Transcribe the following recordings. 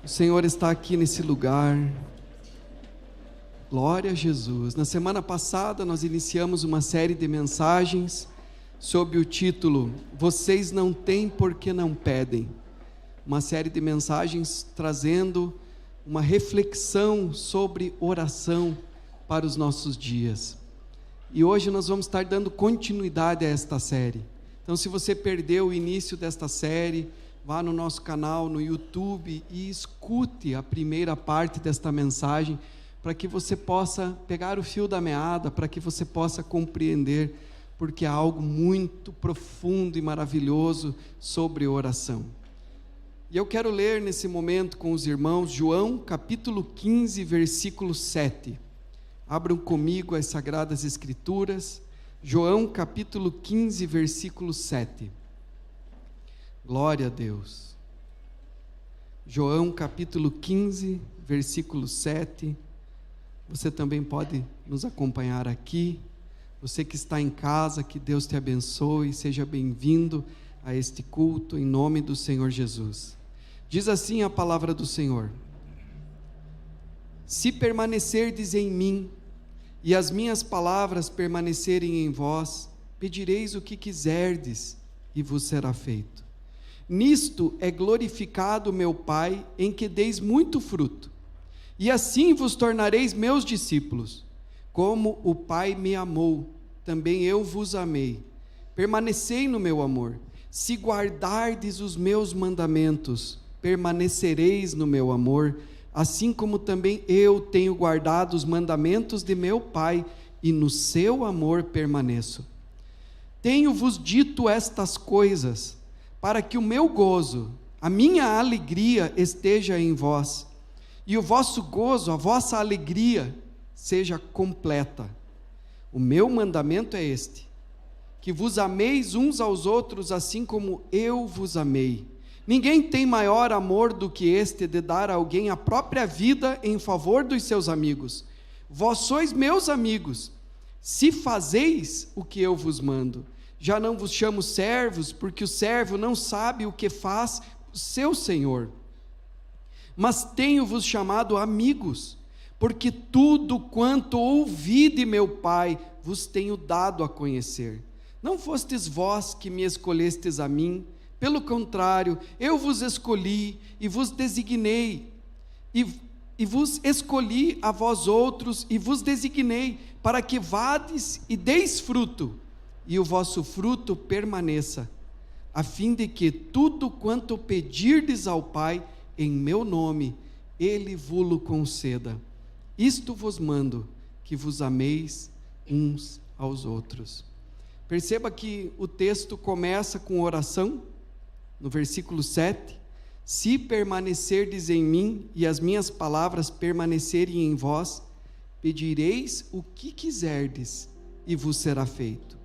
O Senhor está aqui nesse lugar. Glória a Jesus. Na semana passada nós iniciamos uma série de mensagens sob o título Vocês não têm porque não pedem. Uma série de mensagens trazendo uma reflexão sobre oração para os nossos dias. E hoje nós vamos estar dando continuidade a esta série. Então, se você perdeu o início desta série, vá no nosso canal no YouTube e escute a primeira parte desta mensagem, para que você possa pegar o fio da meada, para que você possa compreender, porque há algo muito profundo e maravilhoso sobre oração. E eu quero ler nesse momento com os irmãos João capítulo 15, versículo 7. Abram comigo as Sagradas Escrituras, João capítulo 15, versículo 7. Glória a Deus. João capítulo 15, versículo 7. Você também pode nos acompanhar aqui. Você que está em casa, que Deus te abençoe, seja bem-vindo a este culto, em nome do Senhor Jesus. Diz assim a palavra do Senhor: Se permanecerdes em mim, e as minhas palavras permanecerem em vós, pedireis o que quiserdes, e vos será feito. Nisto é glorificado meu Pai, em que deis muito fruto, e assim vos tornareis meus discípulos. Como o Pai me amou, também eu vos amei. Permanecei no meu amor. Se guardardes os meus mandamentos, permanecereis no meu amor, assim como também eu tenho guardado os mandamentos de meu Pai, e no seu amor permaneço. Tenho-vos dito estas coisas, para que o meu gozo, a minha alegria esteja em vós, e o vosso gozo, a vossa alegria, seja completa. O meu mandamento é este: que vos ameis uns aos outros, assim como eu vos amei. Ninguém tem maior amor do que este, de dar a alguém a própria vida em favor dos seus amigos. Vós sois meus amigos, se fazeis o que eu vos mando. Já não vos chamo servos, porque o servo não sabe o que faz o seu senhor. Mas tenho-vos chamado amigos, porque tudo quanto ouvi de meu Pai, vos tenho dado a conhecer. Não fostes vós que me escolhestes a mim, pelo contrário, eu vos escolhi e vos designei, e vos escolhi a vós outros e vos designei, para que vades e deis fruto, e o vosso fruto permaneça, a fim de que tudo quanto pedirdes ao Pai, em meu nome, Ele vo-lo conceda. Isto vos mando, que vos ameis uns aos outros. Perceba que o texto começa com oração, no versículo 7, se permanecerdes em mim, e as minhas palavras permanecerem em vós, pedireis o que quiserdes, e vos será feito.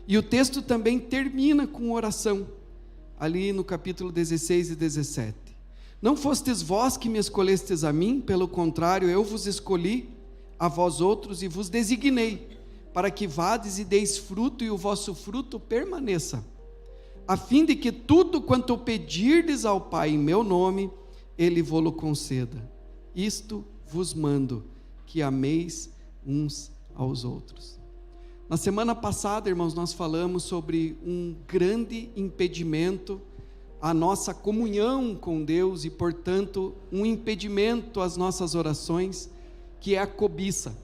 E o texto também termina com oração, ali no capítulo 16 e 17. Não fostes vós que me escolhestes a mim, pelo contrário, eu vos escolhi a vós outros e vos designei, para que vades e deis fruto, e o vosso fruto permaneça, a fim de que tudo quanto pedirdes ao Pai em meu nome, Ele vo-lo conceda. Isto vos mando, que ameis uns aos outros. Na semana passada, irmãos, nós falamos sobre um grande impedimento à nossa comunhão com Deus e, portanto, um impedimento às nossas orações, que é a cobiça,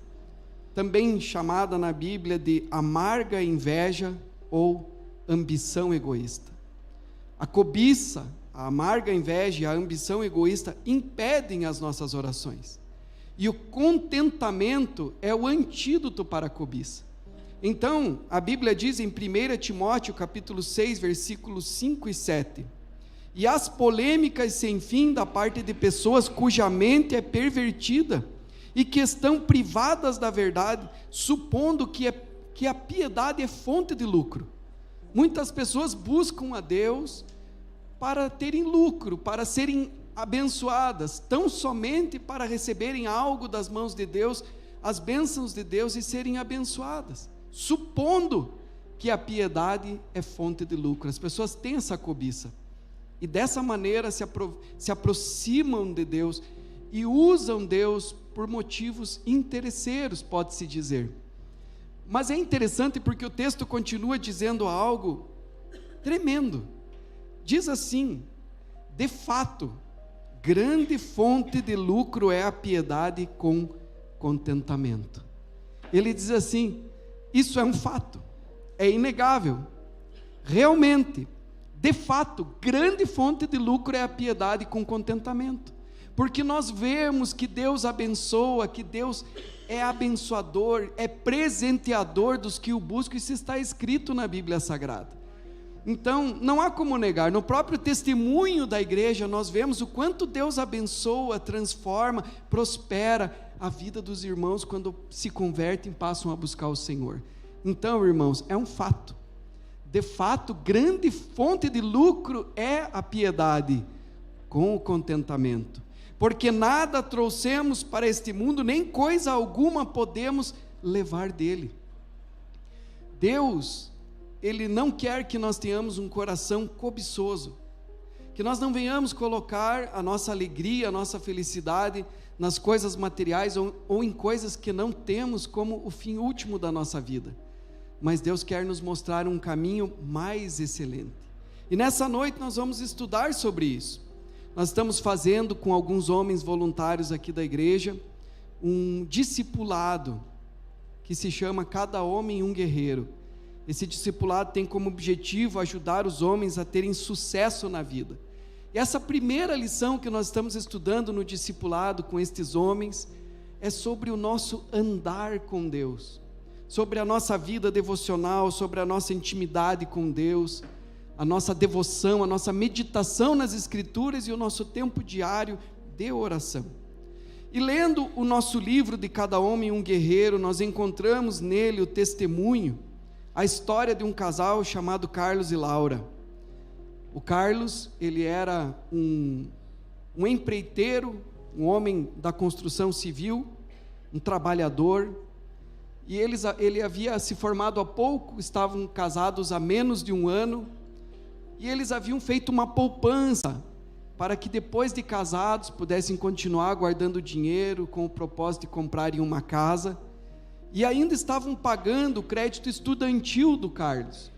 também chamada na Bíblia de amarga inveja ou ambição egoísta. A cobiça, a amarga inveja e a ambição egoísta impedem as nossas orações, e o contentamento é o antídoto para a cobiça. Então, a Bíblia diz em 1 Timóteo capítulo 6, versículos 5 e 7, e as polêmicas sem fim da parte de pessoas cuja mente é pervertida, e que estão privadas da verdade, supondo que a piedade é fonte de lucro. Muitas pessoas buscam a Deus para terem lucro, para serem abençoadas, tão somente para receberem algo das mãos de Deus, as bênçãos de Deus, e serem abençoadas, supondo que a piedade é fonte de lucro. As pessoas têm essa cobiça. e dessa maneira se aproximam de Deus e usam Deus por motivos interesseiros, pode-se dizer. Mas é interessante porque o texto continua dizendo algo tremendo. Diz assim: de fato, grande fonte de lucro é a piedade com contentamento. Ele diz assim: isso é um fato, é inegável. Realmente, de fato, grande fonte de lucro é a piedade com contentamento, porque nós vemos que Deus abençoa, que Deus é abençoador, é presenteador dos que o buscam, isso está escrito na Bíblia Sagrada. Então, não há como negar, no próprio testemunho da igreja, nós vemos o quanto Deus abençoa, transforma, prospera a vida dos irmãos quando se convertem e passam a buscar o Senhor. Então, irmãos, é um fato. De fato, grande fonte de lucro é a piedade com o contentamento, porque nada trouxemos para este mundo, nem coisa alguma podemos levar dele. Deus, Ele não quer que nós tenhamos um coração cobiçoso, que nós não venhamos colocar a nossa alegria, a nossa felicidade nas coisas materiais ou em coisas que não temos como o fim último da nossa vida. Mas Deus quer nos mostrar um caminho mais excelente. E nessa noite nós vamos estudar sobre isso. Nós estamos fazendo com alguns homens voluntários aqui da igreja um discipulado que se chama Cada Homem um Guerreiro. Esse discipulado tem como objetivo ajudar os homens a terem sucesso na vida. E essa primeira lição que nós estamos estudando no discipulado com estes homens é sobre o nosso andar com Deus, sobre a nossa vida devocional, sobre a nossa intimidade com Deus, a nossa devoção, a nossa meditação nas Escrituras e o nosso tempo diário de oração. E lendo o nosso livro de Cada Homem um Guerreiro, nós encontramos nele o testemunho, a história de um casal chamado Carlos e Laura. O Carlos, ele era um empreiteiro, um homem da construção civil, um trabalhador, e ele havia se formado há pouco, estavam casados há menos de um ano, e eles haviam feito uma poupança, para que depois de casados, pudessem continuar guardando dinheiro, com o propósito de comprarem uma casa, e ainda estavam pagando o crédito estudantil do Carlos.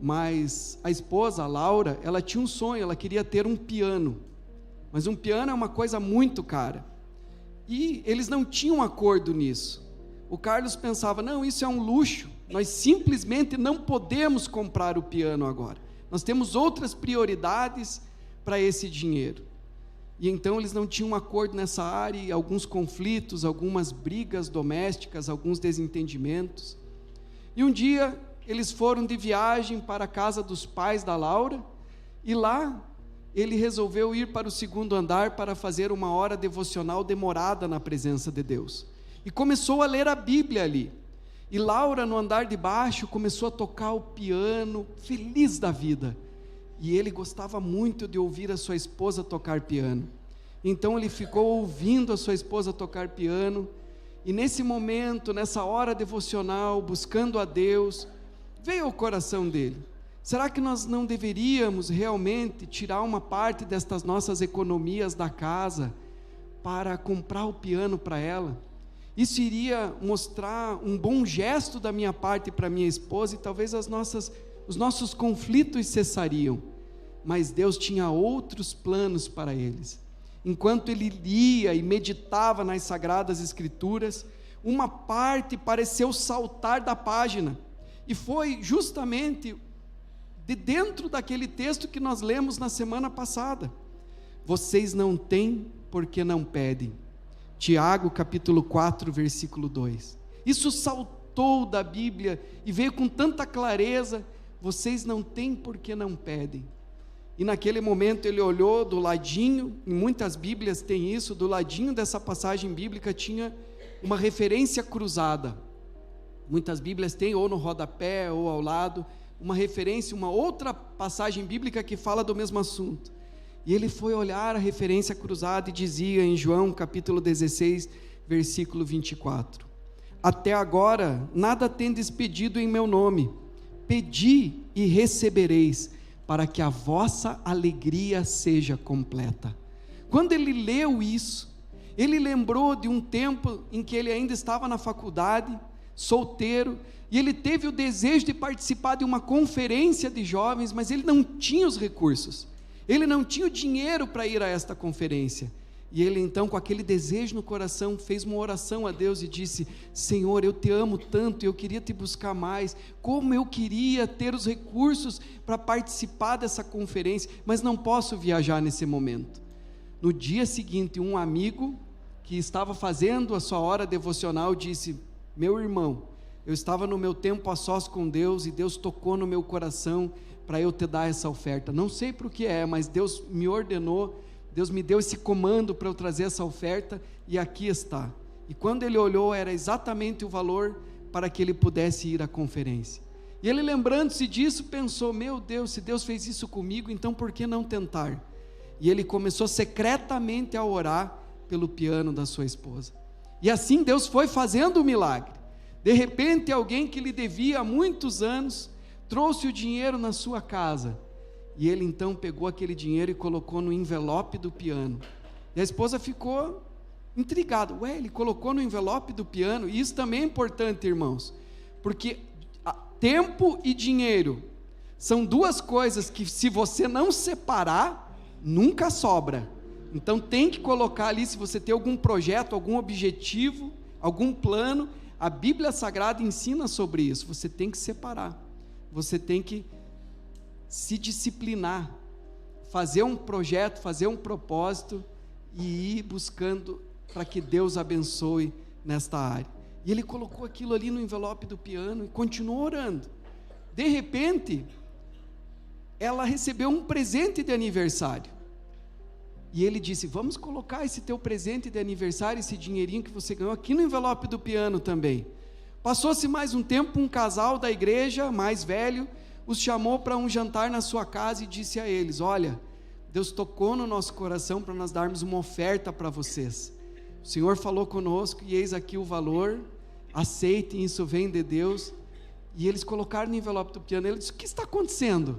Mas a esposa, a Laura, ela tinha um sonho, ela queria ter um piano, mas um piano é uma coisa muito cara, e eles não tinham acordo nisso. O Carlos pensava: não, isso é um luxo, nós simplesmente não podemos comprar o piano agora, nós temos outras prioridades para esse dinheiro. E então eles não tinham um acordo nessa área, e alguns conflitos, algumas brigas domésticas, alguns desentendimentos. E um dia eles foram de viagem para a casa dos pais da Laura, e lá ele resolveu ir para o segundo andar para fazer uma hora devocional demorada na presença de Deus, e começou a ler a Bíblia ali. E Laura, no andar de baixo, começou a tocar o piano, feliz da vida, e ele gostava muito de ouvir a sua esposa tocar piano. Então ele ficou ouvindo a sua esposa tocar piano, e nesse momento, nessa hora devocional, buscando a Deus, veio ao coração dele: será que nós não deveríamos realmente tirar uma parte destas nossas economias da casa para comprar o piano para ela? Isso iria mostrar um bom gesto da minha parte para minha esposa, e talvez os nossos conflitos cessariam. Mas Deus tinha outros planos para eles. Enquanto ele lia e meditava nas Sagradas Escrituras, uma parte pareceu saltar da página, e foi justamente de dentro daquele texto que nós lemos na semana passada: vocês não têm porque não pedem. Tiago capítulo 4, versículo 2. Isso saltou da Bíblia e veio com tanta clareza: vocês não têm porque não pedem. E naquele momento ele olhou do ladinho, em muitas Bíblias tem isso, do ladinho dessa passagem bíblica tinha uma referência cruzada. Muitas Bíblias têm, ou no rodapé, ou ao lado, uma referência, uma outra passagem bíblica que fala do mesmo assunto. E ele foi olhar a referência cruzada e dizia em João capítulo 16, versículo 24: até agora nada tendes pedido em meu nome, pedi e recebereis, para que a vossa alegria seja completa. Quando ele leu isso, ele lembrou de um tempo em que ele ainda estava na faculdade, solteiro, e ele teve o desejo de participar de uma conferência de jovens, mas ele não tinha os recursos, ele não tinha o dinheiro para ir a esta conferência. E ele então, com aquele desejo no coração, fez uma oração a Deus e disse: Senhor, eu te amo tanto, eu queria te buscar mais, como eu queria ter os recursos para participar dessa conferência, mas não posso viajar nesse momento. No dia seguinte, um amigo que estava fazendo a sua hora devocional disse: meu irmão, eu estava no meu tempo a sós com Deus, e Deus tocou no meu coração para eu te dar essa oferta. Não sei para o que é, mas Deus me ordenou, Deus me deu esse comando para eu trazer essa oferta, e aqui está. E quando ele olhou, era exatamente o valor para que ele pudesse ir à conferência. E ele, lembrando-se disso, pensou: meu Deus, se Deus fez isso comigo, então por que não tentar? E ele começou secretamente a orar pelo piano da sua esposa. E assim Deus foi fazendo o milagre. De repente, alguém que lhe devia há muitos anos trouxe o dinheiro na sua casa, e ele então pegou aquele dinheiro e colocou no envelope do piano. E a esposa ficou intrigada: ué, ele colocou no envelope do piano? E isso também é importante, irmãos, porque tempo e dinheiro são duas coisas que, se você não separar, nunca sobra. Então tem que colocar ali, se você tem algum projeto, algum objetivo, algum plano, a Bíblia Sagrada ensina sobre isso. Você tem que separar, você tem que se disciplinar, fazer um projeto, fazer um propósito e ir buscando para que Deus abençoe nesta área. E ele colocou aquilo ali no envelope do piano e continuou orando. De repente, ela recebeu um presente de aniversário. E ele disse: vamos colocar esse teu presente de aniversário, esse dinheirinho que você ganhou, aqui no envelope do piano também. Passou-se mais um tempo, um casal da igreja, mais velho, os chamou para um jantar na sua casa e disse a eles: olha, Deus tocou no nosso coração para nós darmos uma oferta para vocês. O Senhor falou conosco e eis aqui o valor, aceitem, isso vem de Deus. E eles colocaram no envelope do piano. Ele disse: o que está acontecendo?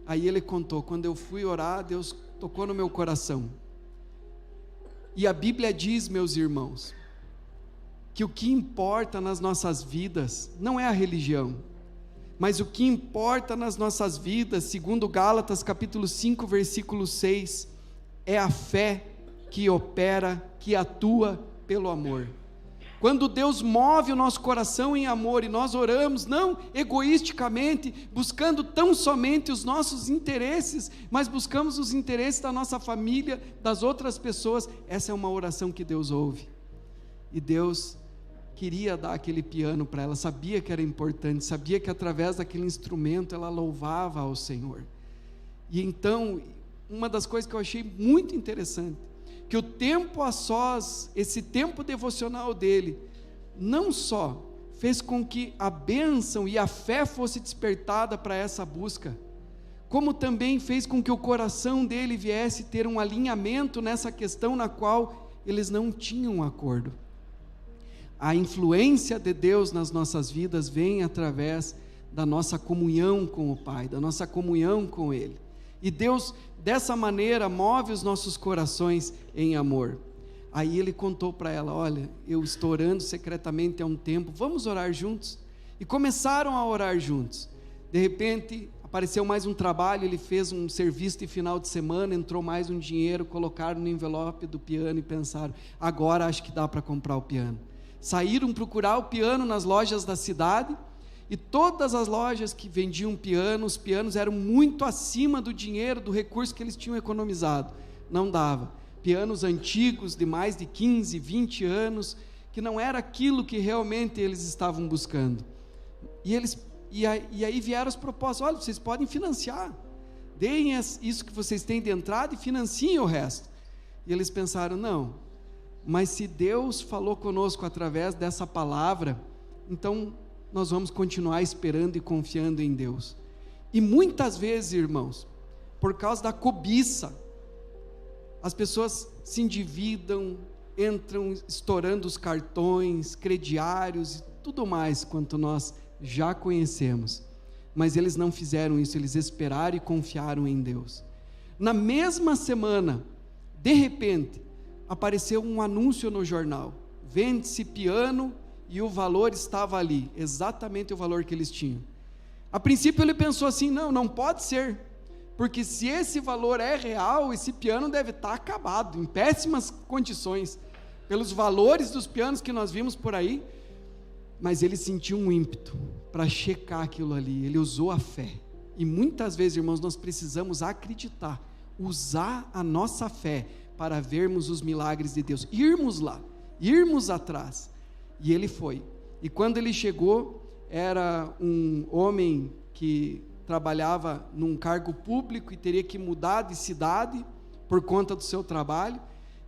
Aí ele contou: quando eu fui orar, Deus tocou no meu coração. E a Bíblia diz, meus irmãos, que o que importa nas nossas vidas não é a religião, mas o que importa nas nossas vidas, segundo Gálatas capítulo 5, versículo 6, é a fé que opera, que atua pelo amor. Quando Deus move o nosso coração em amor e nós oramos, não egoisticamente, buscando tão somente os nossos interesses, mas buscamos os interesses da nossa família, das outras pessoas, essa é uma oração que Deus ouve. E Deus queria dar aquele piano para ela, sabia que era importante, sabia que através daquele instrumento ela louvava ao Senhor. E então, uma das coisas que eu achei muito interessante, que o tempo a sós, esse tempo devocional dele, não só fez com que a bênção e a fé fosse despertada para essa busca, como também fez com que o coração dele viesse ter um alinhamento nessa questão na qual eles não tinham acordo. A influência de Deus nas nossas vidas vem através da nossa comunhão com o Pai, da nossa comunhão com Ele. E Deus, dessa maneira, move os nossos corações em amor. Aí ele contou para ela: olha, eu estou orando secretamente há um tempo, vamos orar juntos? E começaram a orar juntos. De repente, apareceu mais um trabalho, ele fez um serviço de final de semana, entrou mais um dinheiro, colocaram no envelope do piano e pensaram: agora acho que dá para comprar o piano. Saíram procurar o piano nas lojas da cidade, e todas as lojas que vendiam piano, os pianos eram muito acima do dinheiro, do recurso que eles tinham economizado, não dava. Pianos antigos de mais de 15, 20 anos, que não era aquilo que realmente eles estavam buscando. E aí vieram as propostas: olha, vocês podem financiar, deem isso que vocês têm de entrada e financiem o resto. E eles pensaram: não, mas se Deus falou conosco através dessa palavra, então nós vamos continuar esperando e confiando em Deus. E muitas vezes, irmãos, por causa da cobiça, as pessoas se endividam, entram estourando os cartões, crediários e tudo mais quanto nós já conhecemos. mas eles não fizeram isso, eles esperaram e confiaram em Deus. Na mesma semana, de repente, apareceu um anúncio no jornal: vende-se piano, e o valor estava ali, exatamente o valor que eles tinham. A princípio ele pensou assim: não pode ser, porque se esse valor é real, esse piano deve estar acabado, em péssimas condições, pelos valores dos pianos que nós vimos por aí. Mas ele sentiu um ímpeto para checar aquilo ali, ele usou a fé. E muitas vezes, irmãos, nós precisamos acreditar, usar a nossa fé para vermos os milagres de Deus, irmos lá, irmos atrás. E ele foi, e quando ele chegou, era um homem que trabalhava num cargo público e teria que mudar de cidade por conta do seu trabalho,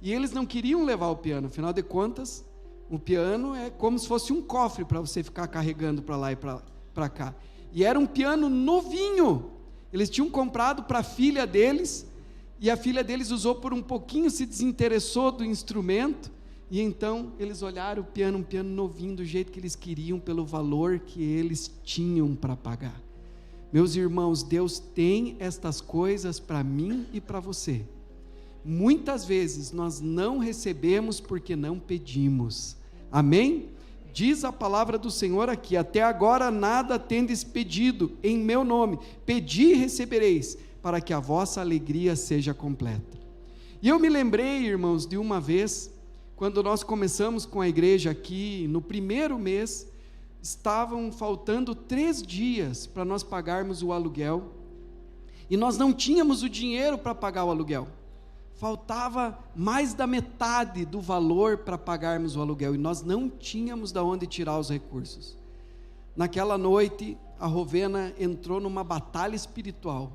e eles não queriam levar o piano. Afinal de contas, o piano é como se fosse um cofre para você ficar carregando para lá e para cá, e era um piano novinho. Eles tinham comprado para a filha deles, e a filha deles usou por um pouquinho, se desinteressou do instrumento, e então eles olharam o piano, um piano novinho, do jeito que eles queriam, pelo valor que eles tinham para pagar. Meus irmãos, Deus tem estas coisas para mim e para você. Muitas vezes nós não recebemos porque não pedimos. Amém? Diz a palavra do Senhor aqui: até agora nada tendes pedido em meu nome, pedi e recebereis, para que a vossa alegria seja completa. E eu me lembrei, irmãos, de uma vez, quando nós começamos com a igreja aqui, no primeiro mês, estavam faltando 3 dias para nós pagarmos o aluguel, e nós não tínhamos o dinheiro para pagar o aluguel, faltava mais da metade do valor para pagarmos o aluguel, e nós não tínhamos de onde tirar os recursos. Naquela noite, a Rovena entrou numa batalha espiritual,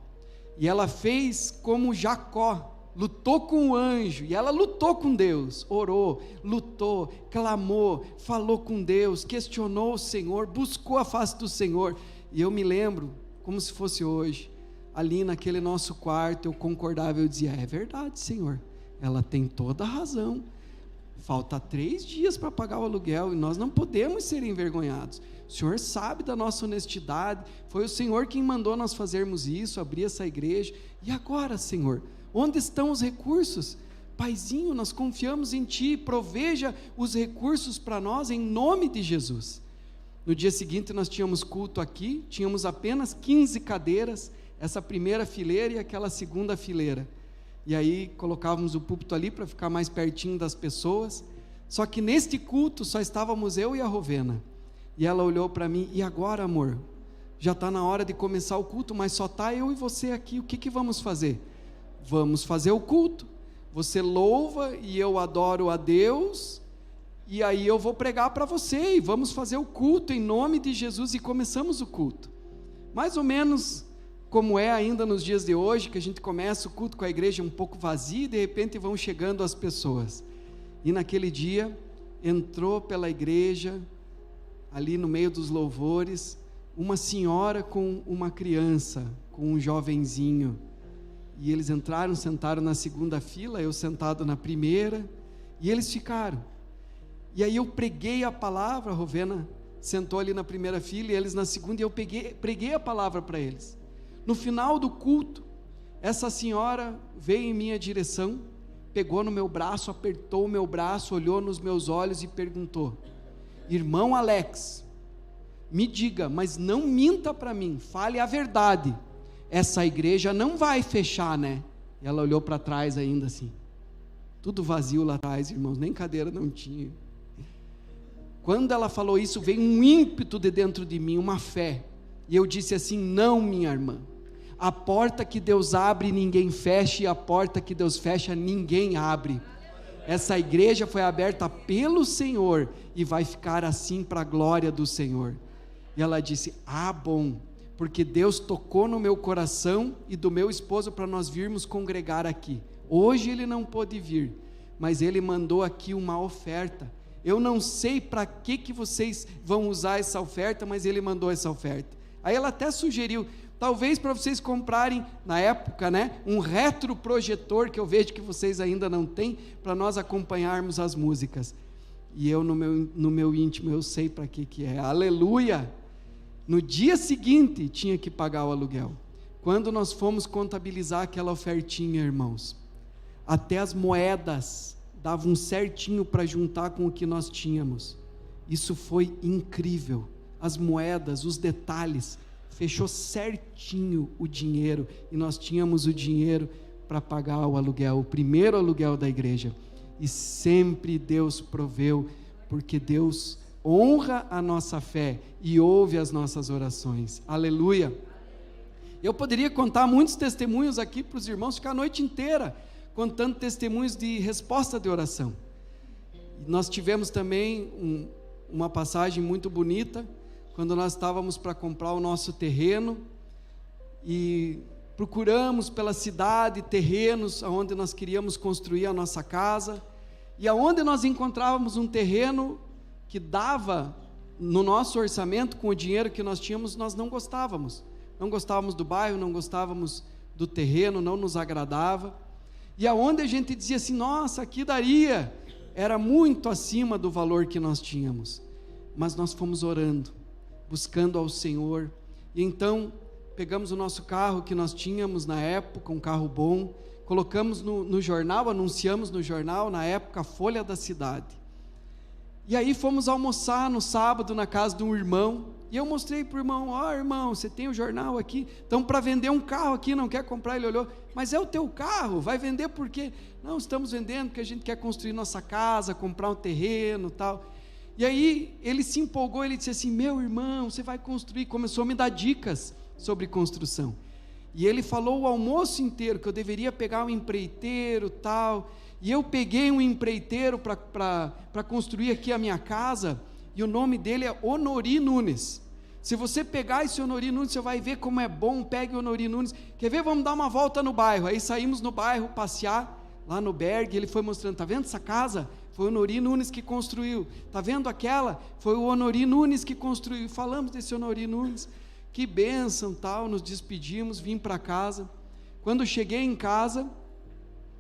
e ela fez como Jacó, lutou com o anjo, e ela lutou com Deus, orou, lutou, clamou, falou com Deus, questionou o Senhor, buscou a face do Senhor. E eu me lembro, como se fosse hoje, ali naquele nosso quarto, eu concordava, eu dizia: é verdade, Senhor, ela tem toda a razão, falta 3 dias para pagar o aluguel, e nós não podemos ser envergonhados. O Senhor sabe da nossa honestidade, foi o Senhor quem mandou nós fazermos isso, abrir essa igreja, e agora, Senhor, onde estão os recursos? Paizinho, nós confiamos em Ti, proveja os recursos para nós, em nome de Jesus. No dia seguinte nós tínhamos culto aqui, tínhamos apenas 15 cadeiras, essa primeira fileira e aquela segunda fileira, e aí colocávamos o púlpito ali para ficar mais pertinho das pessoas. Só que neste culto só estávamos eu e a Rovena, e ela olhou para mim: e agora, amor, já está na hora de começar o culto, mas só está eu e você aqui, o que vamos fazer? Vamos fazer o culto, você louva e eu adoro a Deus, e aí eu vou pregar para você, e vamos fazer o culto em nome de Jesus. E começamos o culto, mais ou menos como é ainda nos dias de hoje, que a gente começa o culto com a igreja um pouco vazia, e de repente vão chegando as pessoas. E naquele dia, entrou pela igreja, ali no meio dos louvores, uma senhora com uma criança, com um jovenzinho, e eles entraram, sentaram na segunda fila, eu sentado na primeira, e eles ficaram. E aí eu preguei a palavra, a Rovena sentou ali na primeira fila, e eles na segunda, e eu preguei a palavra para eles. No final do culto, essa senhora veio em minha direção, pegou no meu braço, apertou o meu braço, olhou nos meus olhos e perguntou: irmão Alex, me diga, mas não minta para mim, fale a verdade, essa igreja não vai fechar, né? E ela olhou para trás ainda assim, tudo vazio lá atrás, irmãos, nem cadeira não tinha. Quando ela falou isso, veio um ímpeto de dentro de mim, uma fé, e eu disse assim: não, minha irmã, a porta que Deus abre ninguém fecha, e a porta que Deus fecha ninguém abre. Essa igreja foi aberta pelo Senhor, e vai ficar assim para a glória do Senhor. E ela disse: ah, bom, porque Deus tocou no meu coração e do meu esposo para nós virmos congregar aqui. Hoje ele não pôde vir, mas ele mandou aqui uma oferta. Eu não sei para que vocês vão usar essa oferta, mas ele mandou essa oferta. Aí ela até sugeriu: talvez para vocês comprarem, na época, né, um retroprojetor, que eu vejo que vocês ainda não têm, para nós acompanharmos as músicas. E eu no meu íntimo, eu sei para que é, aleluia. No dia seguinte tinha que pagar o aluguel. Quando nós fomos contabilizar aquela ofertinha, irmãos, até as moedas davam certinho para juntar com o que nós tínhamos. Isso foi incrível. As moedas, os detalhes, fechou certinho o dinheiro, e nós tínhamos o dinheiro para pagar o aluguel, o primeiro aluguel da igreja. E sempre Deus proveu, porque Deus honra a nossa fé e ouve as nossas orações. Aleluia! Eu poderia contar muitos testemunhos aqui para os irmãos, ficar a noite inteira contando testemunhos de resposta de oração. Nós tivemos também uma passagem muito bonita, quando nós estávamos para comprar o nosso terreno, e procuramos pela cidade terrenos onde nós queríamos construir a nossa casa, e aonde nós encontrávamos um terreno que dava no nosso orçamento, com o dinheiro que nós tínhamos, nós não gostávamos do bairro, não gostávamos do terreno, não nos agradava, e aonde a gente dizia assim, nossa, aqui daria, era muito acima do valor que nós tínhamos, mas nós fomos orando, buscando ao Senhor, e então pegamos o nosso carro que nós tínhamos na época, um carro bom, colocamos no jornal, anunciamos no jornal, na época, a Folha da Cidade, e aí fomos almoçar no sábado na casa de um irmão, e eu mostrei para o irmão, irmão, você tem o jornal aqui, estamos para vender um carro aqui, não quer comprar? Ele olhou, mas é o teu carro, vai vender por quê? Não, estamos vendendo porque a gente quer construir nossa casa, comprar um terreno e tal. E aí ele se empolgou, ele disse assim, meu irmão, você vai construir, começou a me dar dicas sobre construção, e ele falou o almoço inteiro, que eu deveria pegar um empreiteiro tal, e eu peguei um empreiteiro para construir aqui a minha casa, e o nome dele é Honori Nunes. Se você pegar esse Honori Nunes, você vai ver como é bom. Pegue o Honori Nunes, quer ver? Vamos dar uma volta no bairro. Aí saímos no bairro, passear, lá no Berg, ele foi mostrando, está vendo essa casa? Foi o Honori Nunes que construiu. Está vendo aquela? Foi o Honori Nunes que construiu. Falamos desse Honori Nunes, que bênção tal, nos despedimos, vim para casa. Quando cheguei em casa,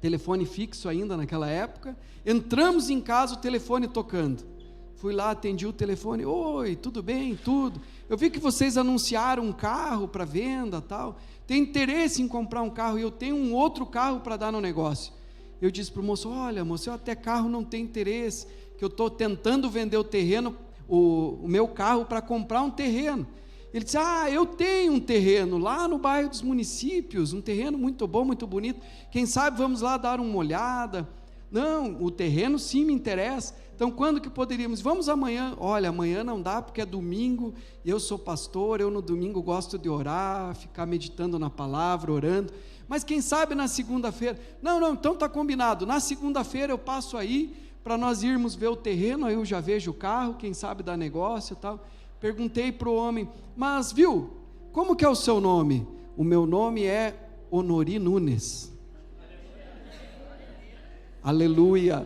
telefone fixo ainda naquela época, entramos em casa, o telefone tocando. Fui lá, atendi o telefone, oi, tudo bem, tudo, eu vi que vocês anunciaram um carro para venda, tal, tem interesse em comprar um carro, e eu tenho um outro carro para dar no negócio. Eu disse para o moço, olha moço, eu até carro não tenho interesse, que eu estou tentando vender o terreno, o meu carro para comprar um terreno. Ele disse, eu tenho um terreno lá no bairro dos Municípios, um terreno muito bom, muito bonito, quem sabe vamos lá dar uma olhada. Não, o terreno sim me interessa, então quando que poderíamos? Vamos amanhã. Olha, amanhã não dá porque é domingo, eu sou pastor, eu no domingo gosto de orar, ficar meditando na palavra, orando, mas quem sabe na segunda-feira? Não, então está combinado, na segunda-feira eu passo aí, para nós irmos ver o terreno, aí eu já vejo o carro, quem sabe dá negócio e tal. Perguntei para o homem, mas viu, como que é o seu nome? O meu nome é Honori Nunes. Aleluia,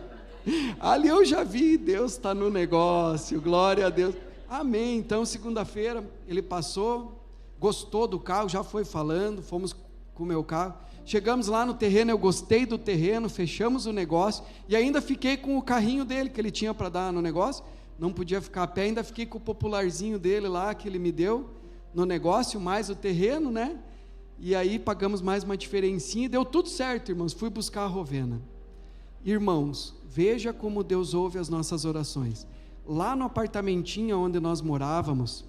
ali eu já vi, Deus está no negócio, glória a Deus, amém. Então segunda-feira ele passou, gostou do carro, já foi falando, fomos com o meu carro, chegamos lá no terreno, eu gostei do terreno, fechamos o negócio, e ainda fiquei com o carrinho dele, que ele tinha para dar no negócio, não podia ficar a pé, ainda fiquei com o popularzinho dele lá, que ele me deu no negócio, mais o terreno, né, e aí pagamos mais uma diferencinha, deu tudo certo, irmãos, fui buscar a Rovena. Irmãos, veja como Deus ouve as nossas orações. Lá no apartamentinho onde nós morávamos,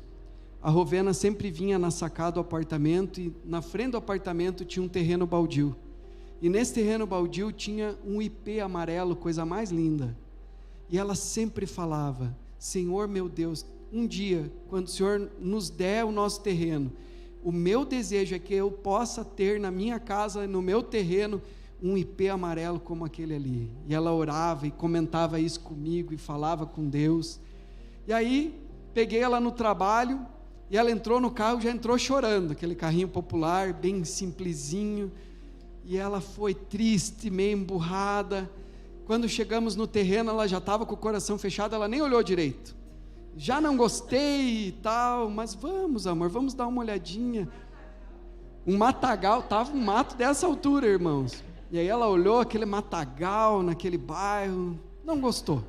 a Rovena sempre vinha na sacada do apartamento, e na frente do apartamento tinha um terreno baldio, e nesse terreno baldio tinha um IP amarelo, coisa mais linda, e ela sempre falava, Senhor meu Deus, um dia, quando o Senhor nos der o nosso terreno, o meu desejo é que eu possa ter na minha casa, no meu terreno, um IP amarelo como aquele ali. E ela orava e comentava isso comigo, e falava com Deus. E aí, peguei ela no trabalho, e ela entrou no carro, já entrou chorando, aquele carrinho popular, bem simplesinho, e ela foi triste, meio emburrada. Quando chegamos no terreno, ela já estava com o coração fechado, ela nem olhou direito, já não gostei e tal, mas vamos amor, vamos dar uma olhadinha. Um matagal, estava um mato dessa altura, irmãos, e aí ela olhou aquele matagal naquele bairro, não gostou.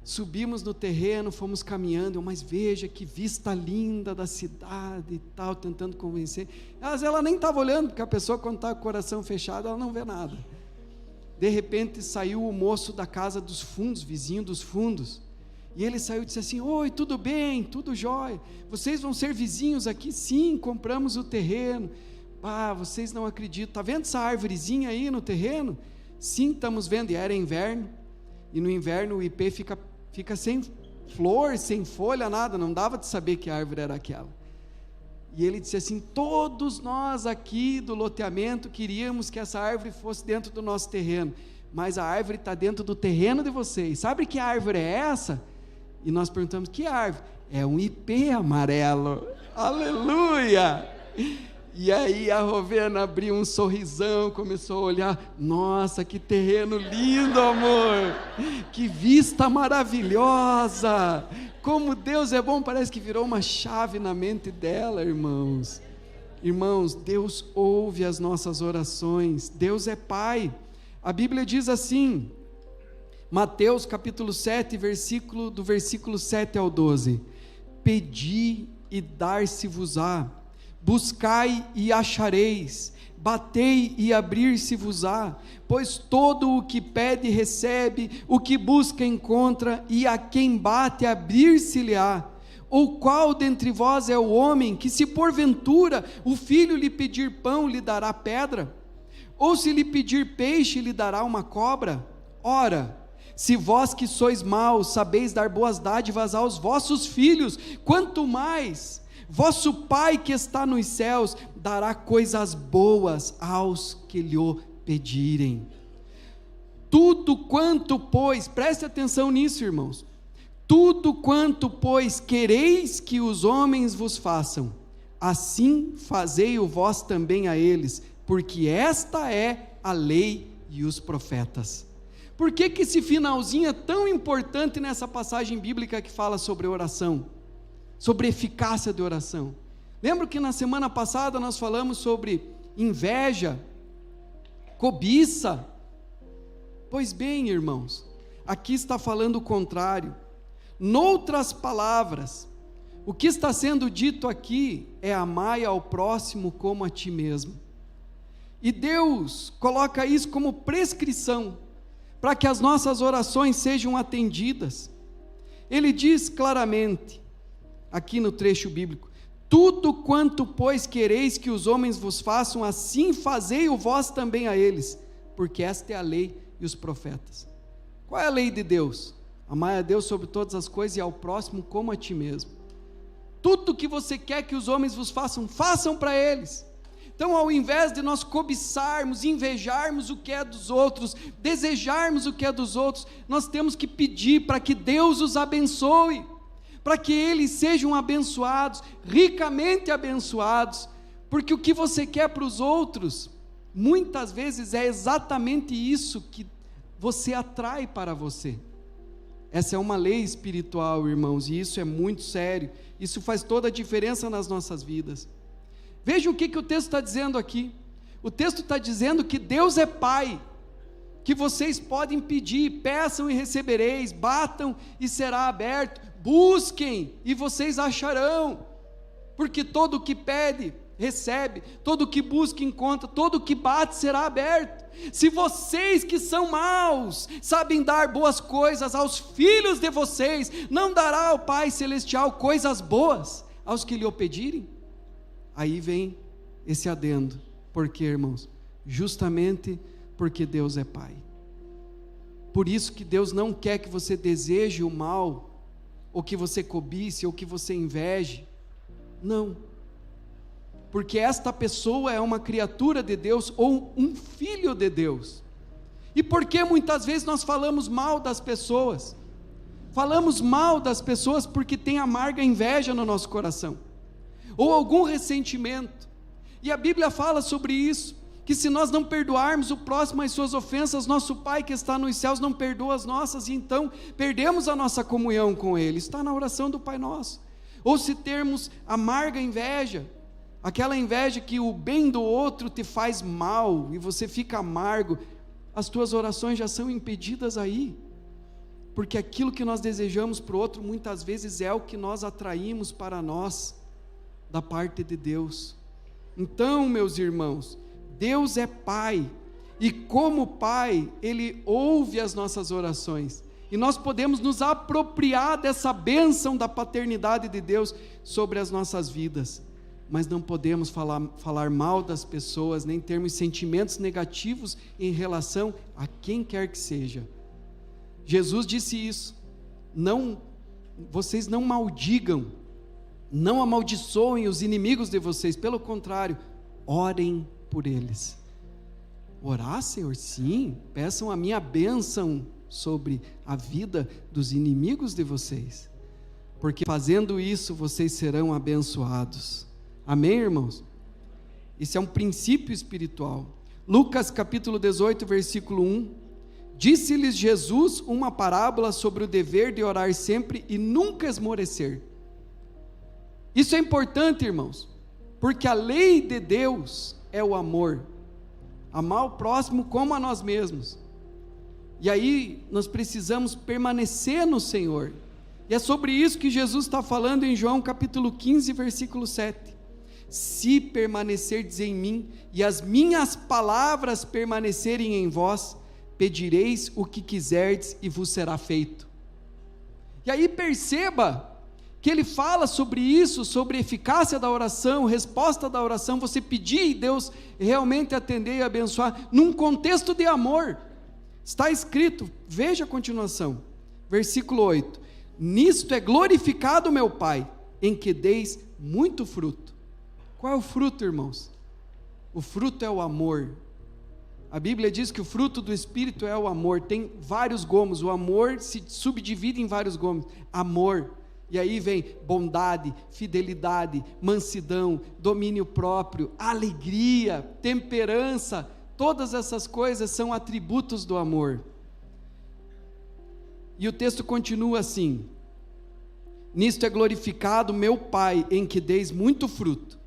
Subimos no terreno, fomos caminhando, mas veja que vista linda da cidade e tal, tentando convencer. Mas ela nem estava olhando, porque a pessoa, quando está com o coração fechado, ela não vê nada. De repente saiu o moço da casa dos fundos, vizinho dos fundos, e ele saiu e disse assim: oi, tudo bem, tudo jóia, vocês vão ser vizinhos aqui? Sim, compramos o terreno. Vocês não acreditam, está vendo essa árvorezinha aí no terreno? Sim, estamos vendo. E era inverno, e no inverno o ipê fica sem flor, sem folha, nada, não dava de saber que árvore era aquela. E ele disse assim: todos nós aqui do loteamento queríamos que essa árvore fosse dentro do nosso terreno, mas a árvore está dentro do terreno de vocês. Sabe que árvore é essa? E nós perguntamos: que árvore? É um ipê amarelo. Aleluia! E aí a Rovena abriu um sorrisão, começou a olhar: nossa, que terreno lindo, amor, que vista maravilhosa, como Deus é bom. Parece que virou uma chave na mente dela, irmãos. Irmãos, Deus ouve as nossas orações, Deus é Pai. A Bíblia diz assim, Mateus capítulo 7, do versículo 7 ao 12: pedi e dar-se-vos-á, buscai e achareis, batei e abrir-se-vos-á, pois todo o que pede recebe, o que busca encontra, e a quem bate abrir-se-lhe-á. Ou qual dentre vós é o homem que, se porventura o filho lhe pedir pão, lhe dará pedra? Ou se lhe pedir peixe, lhe dará uma cobra? Ora, se vós que sois maus sabeis dar boas dádivas aos vossos filhos, quanto mais vosso Pai que está nos céus dará coisas boas aos que lhe pedirem. Tudo quanto, pois, preste atenção nisso, irmãos, tudo quanto, pois, quereis que os homens vos façam, assim fazei-o vós também a eles, porque esta é a lei e os profetas. Por que esse finalzinho é tão importante nessa passagem bíblica que fala sobre oração? Sobre eficácia de oração. Lembra que na semana passada nós falamos sobre inveja, cobiça? Pois bem, irmãos, aqui está falando o contrário. Noutras palavras, o que está sendo dito aqui é: amai ao próximo como a ti mesmo. E Deus coloca isso como prescrição para que as nossas orações sejam atendidas. Ele diz claramente aqui no trecho bíblico: tudo quanto, pois, quereis que os homens vos façam, assim fazei-o vós também a eles, porque esta é a lei e os profetas. Qual é a lei de Deus? Amai a Deus sobre todas as coisas e ao próximo como a ti mesmo. Tudo que você quer que os homens vos façam, façam para eles. Então, ao invés de nós cobiçarmos, invejarmos o que é dos outros, desejarmos o que é dos outros, nós temos que pedir para que Deus os abençoe, para que eles sejam abençoados, ricamente abençoados, porque o que você quer para os outros, muitas vezes é exatamente isso que você atrai para você. Essa é uma lei espiritual, irmãos, e isso é muito sério, isso faz toda a diferença nas nossas vidas. Veja o que o texto está dizendo aqui. O texto está dizendo que Deus é Pai, que vocês podem pedir, peçam e recebereis, batam e será aberto, busquem e vocês acharão, porque todo o que pede, recebe, todo o que busca, encontra, todo o que bate, será aberto. Se vocês que são maus, sabem dar boas coisas aos filhos de vocês, não dará ao Pai Celestial coisas boas aos que lhe o pedirem? Aí vem esse adendo. Por quê, irmãos? Justamente porque Deus é Pai. Por isso que Deus não quer que você deseje o mal, ou que você cobice, ou que você inveje. Não. Porque esta pessoa é uma criatura de Deus, ou um filho de Deus. E por que muitas vezes nós falamos mal das pessoas? Falamos mal das pessoas porque tem amarga inveja no nosso coração, ou algum ressentimento. E a Bíblia fala sobre isso, que se nós não perdoarmos o próximo as suas ofensas, nosso Pai que está nos céus não perdoa as nossas, e então perdemos a nossa comunhão com Ele. Está na oração do Pai Nosso. Ou se termos amarga inveja, aquela inveja que o bem do outro te faz mal, e você fica amargo, as tuas orações já são impedidas aí, porque aquilo que nós desejamos para o outro, muitas vezes é o que nós atraímos para nós, da parte de Deus. Então, meus irmãos, Deus é Pai, e como Pai, Ele ouve as nossas orações, e nós podemos nos apropriar dessa bênção da paternidade de Deus sobre as nossas vidas, mas não podemos falar mal das pessoas, nem termos sentimentos negativos em relação a quem quer que seja. Jesus disse isso: vocês não maldigam, não amaldiçoem os inimigos de vocês, pelo contrário, orem por eles. Orar, Senhor? Sim, peçam a minha bênção sobre a vida dos inimigos de vocês, porque fazendo isso vocês serão abençoados. Amém, irmãos? Isso é um princípio espiritual. Lucas capítulo 18, versículo 1, disse-lhes Jesus uma parábola sobre o dever de orar sempre e nunca esmorecer. Isso é importante, irmãos, porque a lei de Deus é o amor, amar o próximo como a nós mesmos. E aí nós precisamos permanecer no Senhor, e é sobre isso que Jesus está falando em João capítulo 15, versículo 7, se permanecerdes em mim, e as minhas palavras permanecerem em vós, pedireis o que quiserdes e vos será feito. E aí perceba que ele fala sobre isso, sobre a eficácia da oração, resposta da oração, você pedir e Deus realmente atender e abençoar, num contexto de amor. Está escrito, veja a continuação, versículo 8, nisto é glorificado meu Pai, em que deis muito fruto. Qual é o fruto, irmãos? O fruto é o amor. A Bíblia diz que o fruto do Espírito é o amor, tem vários gomos, o amor se subdivide em vários gomos, amor, e aí vem bondade, fidelidade, mansidão, domínio próprio, alegria, temperança, todas essas coisas são atributos do amor. E o texto continua assim, nisto é glorificado meu Pai, em que deis muito fruto,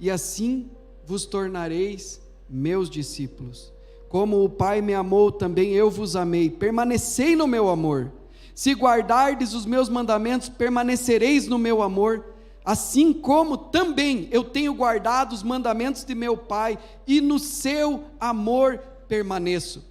e assim vos tornareis meus discípulos. Como o Pai me amou, também eu vos amei, permanecei no meu amor. Se guardardes os meus mandamentos, permanecereis no meu amor, assim como também eu tenho guardado os mandamentos de meu Pai, e no seu amor permaneço.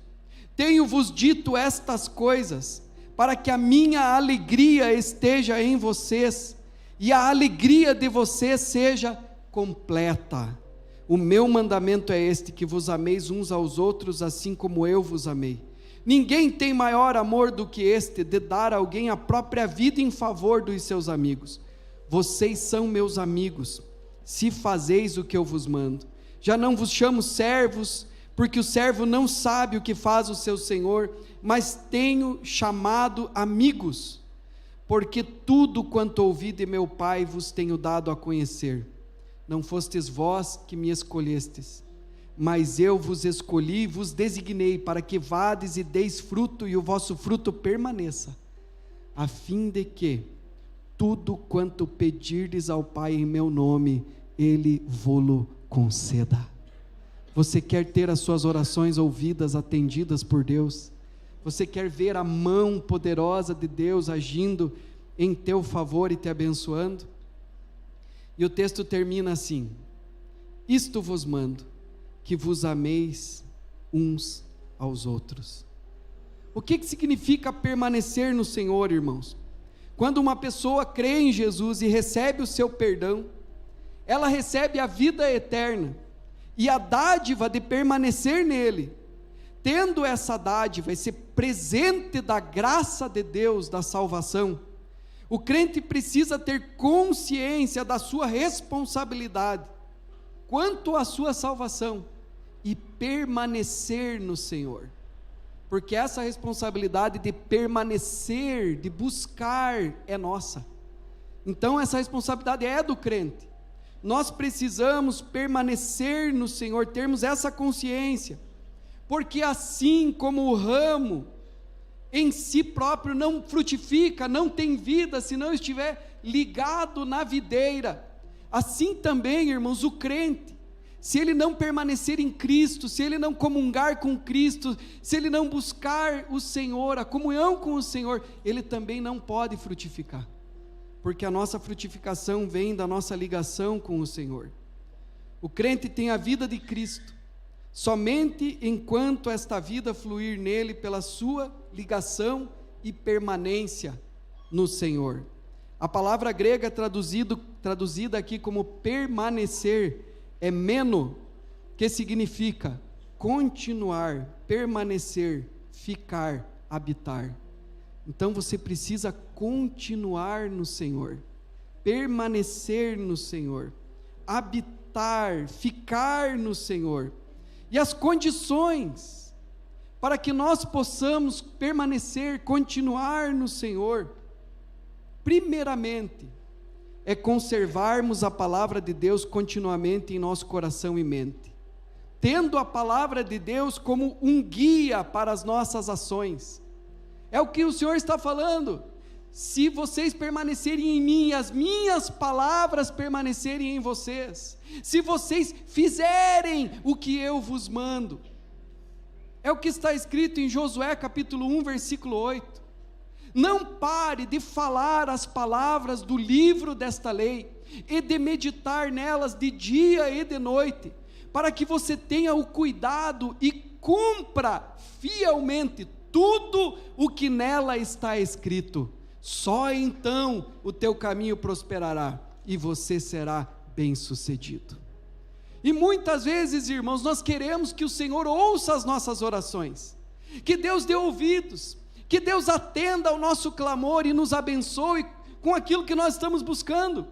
Tenho-vos dito estas coisas, para que a minha alegria esteja em vocês, e a alegria de vocês seja completa. O meu mandamento é este, que vos ameis uns aos outros, assim como eu vos amei. Ninguém tem maior amor do que este, de dar a alguém a própria vida em favor dos seus amigos. Vocês são meus amigos, se fazeis o que eu vos mando. Já não vos chamo servos, porque o servo não sabe o que faz o seu senhor, mas tenho chamado amigos, porque tudo quanto ouvi de meu Pai vos tenho dado a conhecer. Não fostes vós que me escolhestes, mas eu vos escolhi e vos designei para que vades e deis fruto, e o vosso fruto permaneça, a fim de que tudo quanto pedirdes ao Pai em meu nome, Ele vô-lo conceda. Você quer ter as suas orações ouvidas, atendidas por Deus? Você quer ver a mão poderosa de Deus agindo em teu favor e te abençoando? E o texto termina assim, isto vos mando, que vos ameis uns aos outros. O que significa permanecer no Senhor, irmãos? Quando uma pessoa crê em Jesus e recebe o seu perdão, ela recebe a vida eterna, e a dádiva de permanecer nele. Tendo essa dádiva, esse presente da graça de Deus, da salvação, o crente precisa ter consciência da sua responsabilidade quanto à sua salvação e permanecer no Senhor, porque essa responsabilidade de permanecer, de buscar, é nossa. Então essa responsabilidade é do crente. Nós precisamos permanecer no Senhor, termos essa consciência, porque assim como o ramo em si próprio não frutifica, não tem vida, se não estiver ligado na videira, assim também, irmãos, o crente, se ele não permanecer em Cristo, se ele não comungar com Cristo, se ele não buscar o Senhor, a comunhão com o Senhor, ele também não pode frutificar, porque a nossa frutificação vem da nossa ligação com o Senhor. O crente tem a vida de Cristo, somente enquanto esta vida fluir nele pela sua ligação e permanência no Senhor. A palavra grega traduzida aqui como permanecer, é meno, que significa continuar, permanecer, ficar, habitar. Então você precisa continuar no Senhor, permanecer no Senhor, habitar, ficar no Senhor. E as condições para que nós possamos permanecer, continuar no Senhor, primeiramente, é conservarmos a palavra de Deus continuamente em nosso coração e mente, tendo a palavra de Deus como um guia para as nossas ações. É o que o Senhor está falando: se vocês permanecerem em mim e as minhas palavras permanecerem em vocês, se vocês fizerem o que eu vos mando, é o que está escrito em Josué capítulo 1 versículo 8, não pare de falar as palavras do livro desta lei, e de meditar nelas de dia e de noite, para que você tenha o cuidado e cumpra fielmente tudo o que nela está escrito. Só então o teu caminho prosperará, e você será bem-sucedido. E muitas vezes, irmãos, nós queremos que o Senhor ouça as nossas orações, que Deus dê ouvidos, que Deus atenda ao nosso clamor e nos abençoe com aquilo que nós estamos buscando.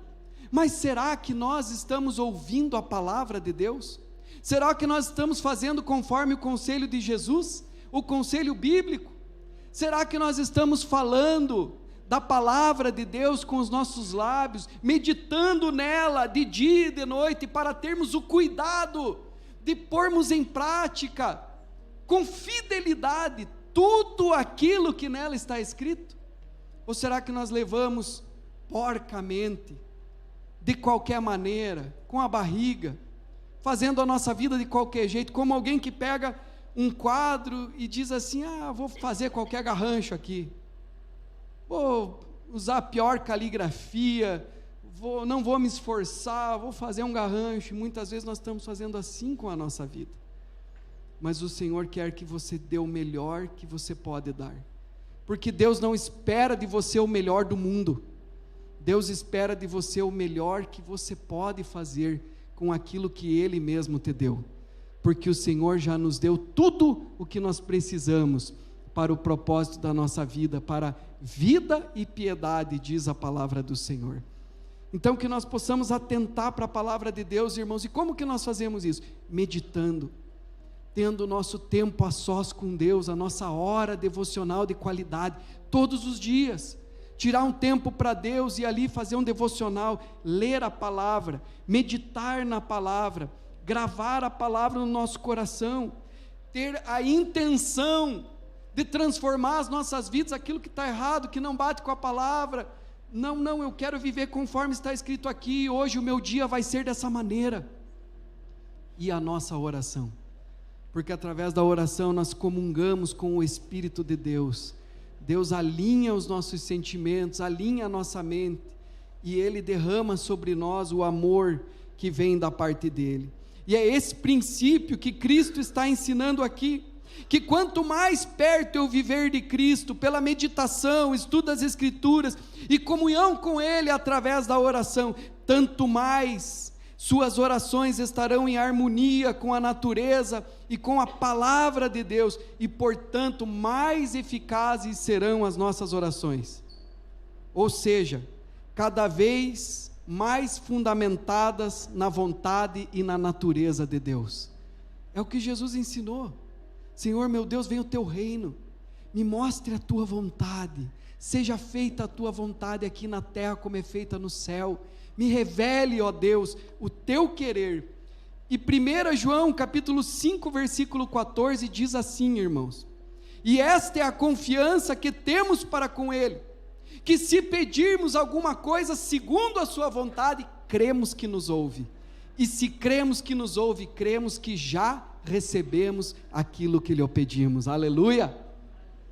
Mas será que nós estamos ouvindo a palavra de Deus? Será que nós estamos fazendo conforme o conselho de Jesus, o conselho bíblico? Será que nós estamos falando da palavra de Deus com os nossos lábios, meditando nela de dia e de noite, para termos o cuidado de pormos em prática, com fidelidade, tudo aquilo que nela está escrito? Ou será que nós levamos porcamente, de qualquer maneira, com a barriga, fazendo a nossa vida de qualquer jeito, como alguém que pega um quadro e diz assim: vou fazer qualquer garrancho aqui, vou usar a pior caligrafia, não vou me esforçar, vou fazer um garrancho. Muitas vezes nós estamos fazendo assim com a nossa vida. Mas o Senhor quer que você dê o melhor que você pode dar, porque Deus não espera de você o melhor do mundo, Deus espera de você o melhor que você pode fazer com aquilo que Ele mesmo te deu, porque o Senhor já nos deu tudo o que nós precisamos para o propósito da nossa vida, para vida e piedade, diz a palavra do Senhor. Então que nós possamos atentar para a palavra de Deus, irmãos. E como que nós fazemos isso? Meditando, tendo o nosso tempo a sós com Deus, a nossa hora devocional de qualidade, todos os dias, tirar um tempo para Deus e ali fazer um devocional, ler a palavra, meditar na palavra, gravar a palavra no nosso coração, ter a intenção de transformar as nossas vidas, aquilo que está errado, que não bate com a palavra. Não, eu quero viver conforme está escrito aqui, hoje o meu dia vai ser dessa maneira. E a nossa oração, porque através da oração nós comungamos com o Espírito de Deus. Deus alinha os nossos sentimentos, alinha a nossa mente, e Ele derrama sobre nós o amor que vem da parte dEle. E é esse princípio que Cristo está ensinando aqui, que quanto mais perto eu viver de Cristo, pela meditação, estudo das Escrituras, e comunhão com Ele através da oração, tanto mais suas orações estarão em harmonia com a natureza e com a palavra de Deus, e portanto mais eficazes serão as nossas orações, ou seja, cada vez mais fundamentadas na vontade e na natureza de Deus. É o que Jesus ensinou. Senhor meu Deus, venha o teu reino, me mostre a tua vontade, seja feita a tua vontade aqui na terra como é feita no céu, me revele, ó Deus, o teu querer. E 1 João capítulo 5 versículo 14 diz assim, irmãos: e esta é a confiança que temos para com Ele, que se pedirmos alguma coisa segundo a sua vontade, cremos que nos ouve, e se cremos que nos ouve, cremos que já recebemos aquilo que lhe pedimos. Aleluia!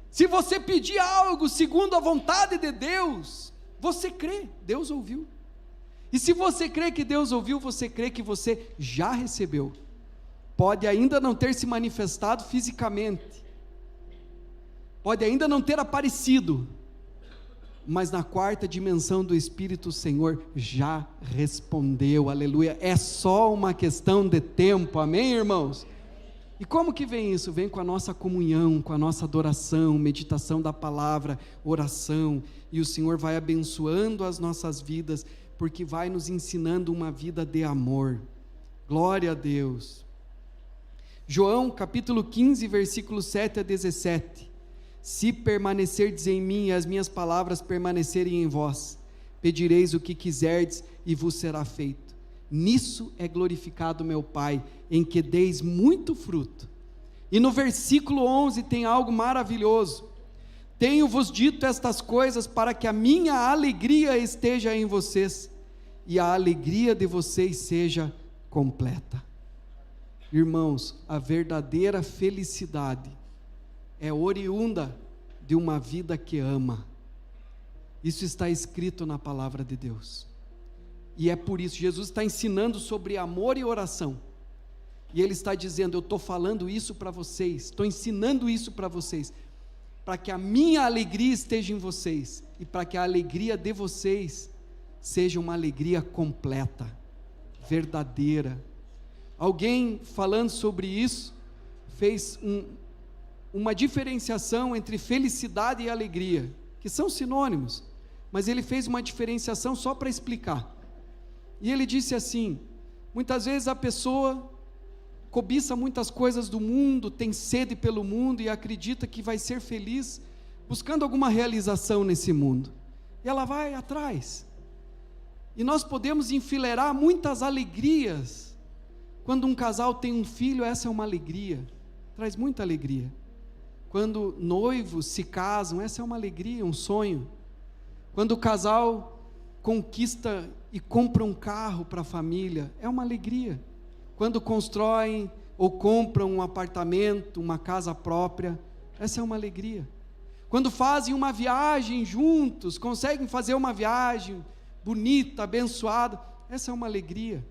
Se você pedir algo segundo a vontade de Deus, você crê, Deus ouviu. E se você crê que Deus ouviu, você crê que você já recebeu. Pode ainda não ter se manifestado fisicamente, pode ainda não ter aparecido, mas na quarta dimensão do Espírito, o Senhor já respondeu, aleluia. É só uma questão de tempo, amém, irmãos? E como que vem isso? Vem com a nossa comunhão, com a nossa adoração, meditação da palavra, oração, e o Senhor vai abençoando as nossas vidas, porque vai nos ensinando uma vida de amor. Glória a Deus. João capítulo 15, versículos 7 a 17. Se permanecerdes em mim e as minhas palavras permanecerem em vós, pedireis o que quiserdes e vos será feito. Nisso é glorificado meu Pai, em que deis muito fruto. E no versículo 11 tem algo maravilhoso. Tenho-vos dito estas coisas para que a minha alegria esteja em vocês e a alegria de vocês seja completa. Irmãos, a verdadeira felicidade é oriunda de uma vida que ama. Isso está escrito na palavra de Deus. E é por isso, Jesus está ensinando sobre amor e oração. E Ele está dizendo, eu estou falando isso para vocês, estou ensinando isso para vocês, para que a minha alegria esteja em vocês, e para que a alegria de vocês seja uma alegria completa, verdadeira. Alguém falando sobre isso, fez uma diferenciação entre felicidade e alegria, que são sinônimos, mas ele fez uma diferenciação só para explicar. E ele disse assim: muitas vezes a pessoa cobiça muitas coisas do mundo, tem sede pelo mundo e acredita que vai ser feliz buscando alguma realização nesse mundo, e ela vai atrás, e nós podemos enfileirar muitas alegrias. Quando um casal tem um filho, essa é uma alegria, traz muita alegria. Quando noivos se casam, essa é uma alegria, um sonho. Quando o casal conquista e compra um carro para a família, é uma alegria. Quando constroem ou compram um apartamento, uma casa própria, essa é uma alegria. Quando fazem uma viagem juntos, conseguem fazer uma viagem bonita, abençoada, essa é uma alegria.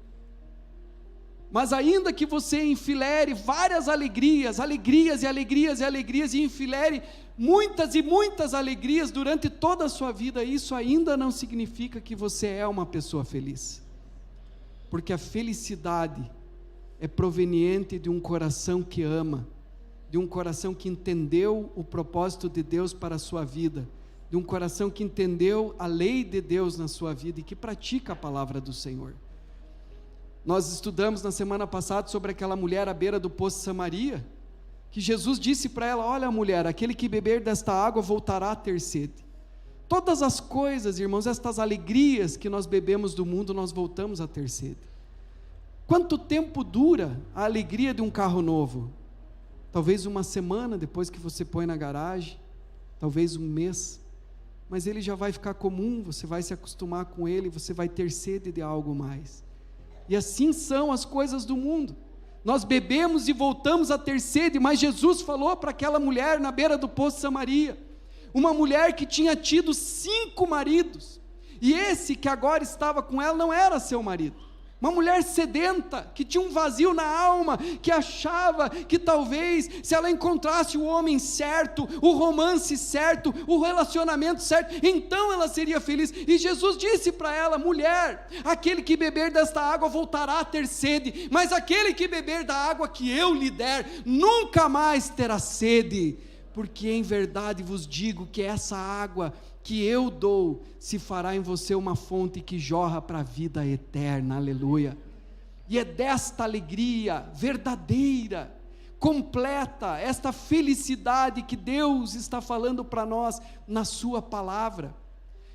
Mas ainda que você enfileire várias alegrias, alegrias e alegrias e alegrias, e enfileire muitas e muitas alegrias durante toda a sua vida, isso ainda não significa que você é uma pessoa feliz, porque a felicidade é proveniente de um coração que ama, de um coração que entendeu o propósito de Deus para a sua vida, de um coração que entendeu a lei de Deus na sua vida e que pratica a palavra do Senhor. Nós estudamos na semana passada sobre aquela mulher à beira do poço de Samaria, que Jesus disse para ela: olha mulher, aquele que beber desta água voltará a ter sede. Todas as coisas, irmãos, estas alegrias que nós bebemos do mundo, nós voltamos a ter sede. Quanto tempo dura a alegria de um carro novo? Talvez uma semana depois que você põe na garagem, talvez um mês, mas ele já vai ficar comum, você vai se acostumar com ele, você vai ter sede de algo mais. E assim são as coisas do mundo. Nós bebemos e voltamos a ter sede, mas Jesus falou para aquela mulher na beira do poço de Samaria, uma mulher que tinha tido 5 maridos, e esse que agora estava com ela não era seu marido. Uma mulher sedenta, que tinha um vazio na alma, que achava que talvez, se ela encontrasse o homem certo, o romance certo, o relacionamento certo, então ela seria feliz. E Jesus disse para ela: mulher, aquele que beber desta água voltará a ter sede, mas aquele que beber da água que eu lhe der, nunca mais terá sede, porque em verdade vos digo que essa água que eu dou, se fará em você uma fonte que jorra para a vida eterna, aleluia. E é desta alegria verdadeira, completa, esta felicidade que Deus está falando para nós na sua palavra.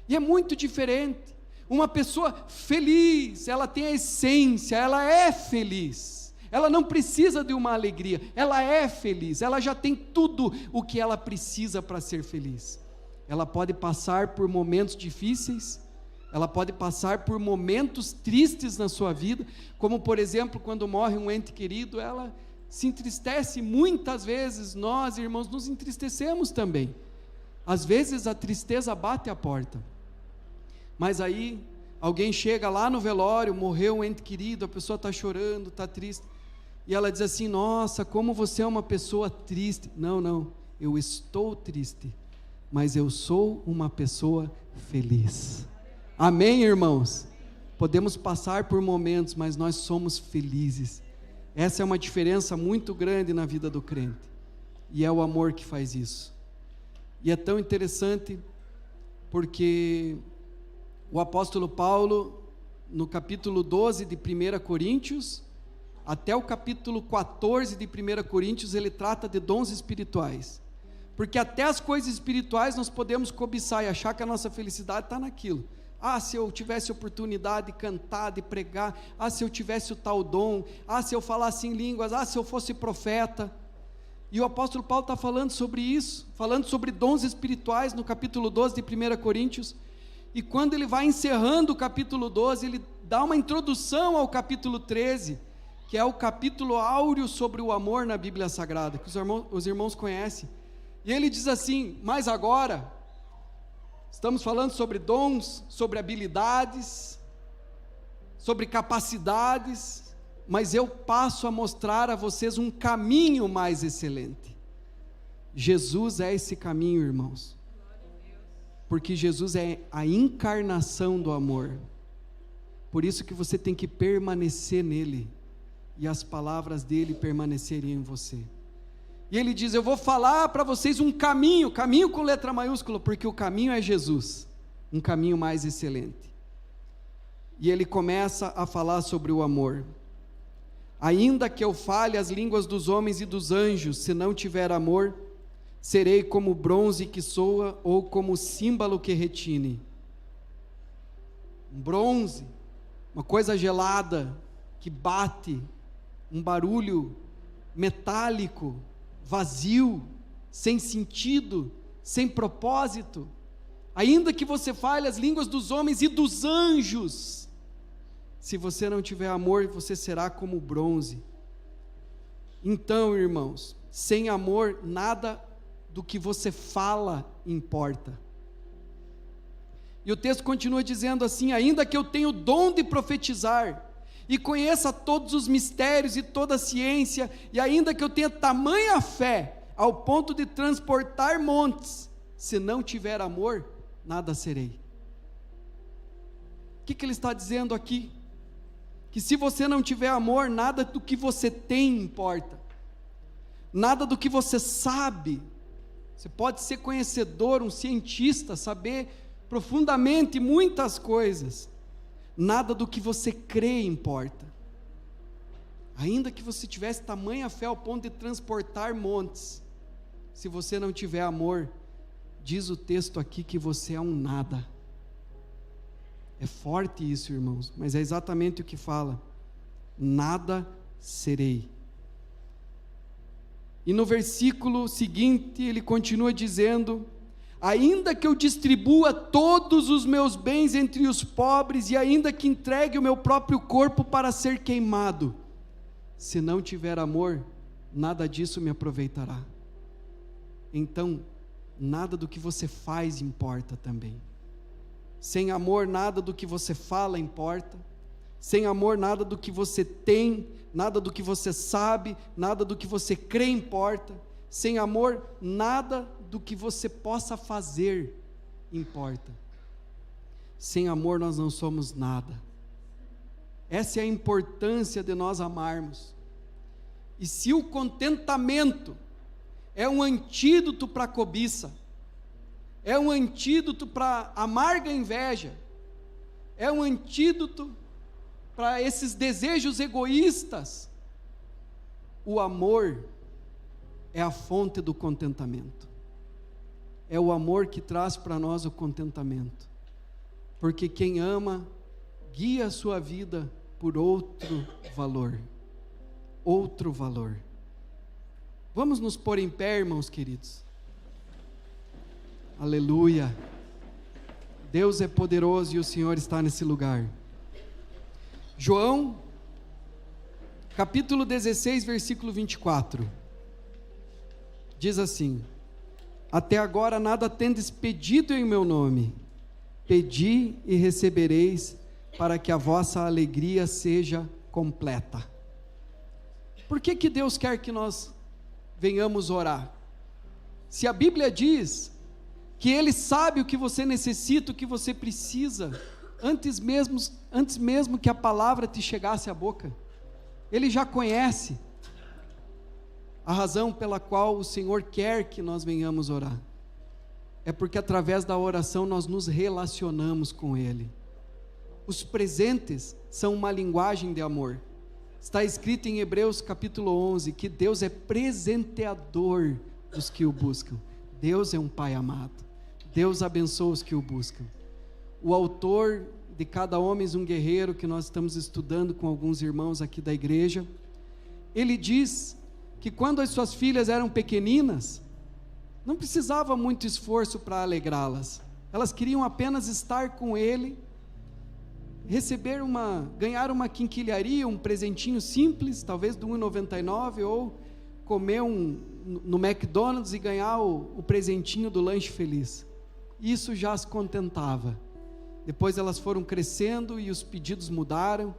E é muito diferente. Uma pessoa feliz, ela tem a essência, ela é feliz, ela não precisa de uma alegria, ela é feliz, ela já tem tudo o que ela precisa para ser feliz. Ela pode passar por momentos difíceis, ela pode passar por momentos tristes na sua vida, como por exemplo, quando morre um ente querido, ela se entristece. Muitas vezes nós, irmãos, nos entristecemos também. Às vezes a tristeza bate a porta, mas aí alguém chega lá no velório, morreu um ente querido, a pessoa está chorando, está triste, e ela diz assim: nossa, como você é uma pessoa triste. Não, eu estou triste, mas eu sou uma pessoa feliz. Amém, irmãos? Podemos passar por momentos, mas nós somos felizes. Essa é uma diferença muito grande na vida do crente, e é o amor que faz isso. E é tão interessante, porque o apóstolo Paulo, no capítulo 12 de 1 Coríntios, até o capítulo 14 de 1 Coríntios, ele trata de dons espirituais, porque até as coisas espirituais nós podemos cobiçar e achar que a nossa felicidade está naquilo. Se eu tivesse oportunidade de cantar, de pregar, se eu tivesse o tal dom, se eu falasse em línguas, se eu fosse profeta. E o apóstolo Paulo está falando sobre isso, falando sobre dons espirituais no capítulo 12 de 1 Coríntios, e quando ele vai encerrando o capítulo 12, ele dá uma introdução ao capítulo 13, que é o capítulo áureo sobre o amor na Bíblia Sagrada, que os irmãos conhecem, e ele diz assim: mas agora, estamos falando sobre dons, sobre habilidades, sobre capacidades, mas eu passo a mostrar a vocês um caminho mais excelente. Jesus é esse caminho, irmãos, porque Jesus é a encarnação do amor. Por isso que você tem que permanecer nele, e as palavras dele permanecerem em você. E ele diz: eu vou falar para vocês um caminho com letra maiúscula, porque o caminho é Jesus, um caminho mais excelente. E ele começa a falar sobre o amor. Ainda que eu fale as línguas dos homens e dos anjos, se não tiver amor, serei como bronze que soa, ou como símbolo que retine. Um bronze, uma coisa gelada, que bate, um barulho metálico, vazio, sem sentido, sem propósito. Ainda que você fale as línguas dos homens e dos anjos, se você não tiver amor, você será como bronze. Então, irmãos, sem amor, nada do que você fala importa. E o texto continua dizendo assim: ainda que eu tenha o dom de profetizar, e conheça todos os mistérios e toda a ciência, e ainda que eu tenha tamanha fé, ao ponto de transportar montes, se não tiver amor, nada serei. O que ele está dizendo aqui? Que se você não tiver amor, nada do que você tem importa, nada do que você sabe. Você pode ser conhecedor, um cientista, saber profundamente muitas coisas, nada do que você crê importa. Ainda que você tivesse tamanha fé ao ponto de transportar montes, se você não tiver amor, diz o texto aqui que você é um nada. É forte isso, irmãos, mas é exatamente o que fala: nada serei. E no versículo seguinte ele continua dizendo: ainda que eu distribua todos os meus bens entre os pobres, e ainda que entregue o meu próprio corpo para ser queimado, se não tiver amor, nada disso me aproveitará. Então, nada do que você faz importa também. Sem amor, nada do que você fala importa. Sem amor, nada do que você tem, nada do que você sabe, nada do que você crê importa. Sem amor, nada do que você possa fazer importa. Sem amor, nós não somos nada. Essa é a importância de nós amarmos. E se o contentamento é um antídoto para a cobiça, é um antídoto para a amarga inveja, é um antídoto para esses desejos egoístas, o amor é a fonte do contentamento. É o amor que traz para nós o contentamento, porque quem ama guia a sua vida por outro valor. Outro valor. Vamos nos pôr em pé, irmãos queridos. Aleluia. Deus é poderoso e o Senhor está nesse lugar. João, capítulo 16, versículo 24. Diz assim: até agora nada tendes pedido em meu nome. Pedi e recebereis, para que a vossa alegria seja completa. Por que Deus quer que nós venhamos orar? Se a Bíblia diz que Ele sabe o que você necessita, o que você precisa, antes mesmo que a palavra te chegasse à boca, Ele já conhece a razão pela qual o Senhor quer que nós venhamos orar. É porque através da oração nós nos relacionamos com Ele. Os presentes são uma linguagem de amor. Está escrito em Hebreus capítulo 11, que Deus é presenteador dos que o buscam. Deus é um Pai amado. Deus abençoa os que o buscam. O autor de Cada Homem um Guerreiro, que nós estamos estudando com alguns irmãos aqui da igreja, ele diz que quando as suas filhas eram pequeninas, não precisava muito esforço para alegrá-las. Elas queriam apenas estar com ele, ganhar uma quinquilharia, um presentinho simples, talvez de R$1,99, ou comer no McDonald's e ganhar o presentinho do lanche feliz. Isso já as contentava. Depois elas foram crescendo e os pedidos mudaram,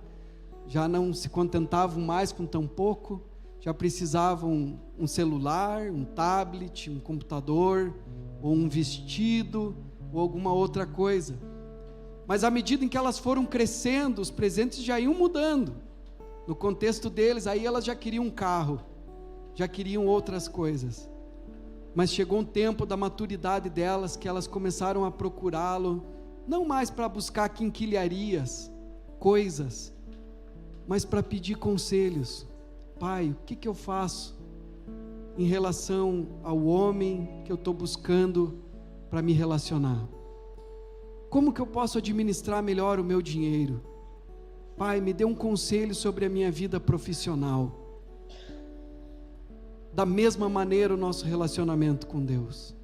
já não se contentavam mais com tão pouco, já precisavam um celular, um tablet, um computador, ou um vestido, ou alguma outra coisa. Mas à medida em que elas foram crescendo, os presentes já iam mudando. No contexto deles, aí elas já queriam um carro, já queriam outras coisas. Mas chegou um tempo da maturidade delas, que elas começaram a procurá-lo, não mais para buscar quinquilharias, coisas, mas para pedir conselhos. Pai, o que eu faço em relação ao homem que eu estou buscando para me relacionar? Como que eu posso administrar melhor o meu dinheiro? Pai, me dê um conselho sobre a minha vida profissional. Da mesma maneira o nosso relacionamento com Deus.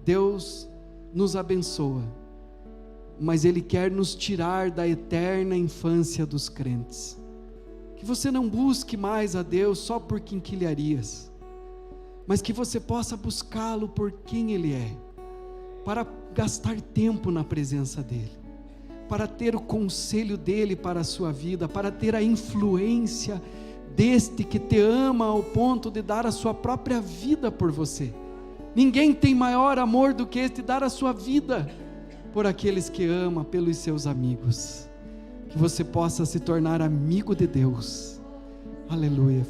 Deus nos abençoa, mas Ele quer nos tirar da eterna infância dos crentes. Que você não busque mais a Deus só por quinquilharias, mas que você possa buscá-lo por quem Ele é, para gastar tempo na presença dEle, para ter o conselho dEle para a sua vida, para ter a influência deste que te ama ao ponto de dar a sua própria vida por você. Ninguém tem maior amor do que este, dar a sua vida por aqueles que ama, pelos seus amigos. Que você possa se tornar amigo de Deus. Aleluia.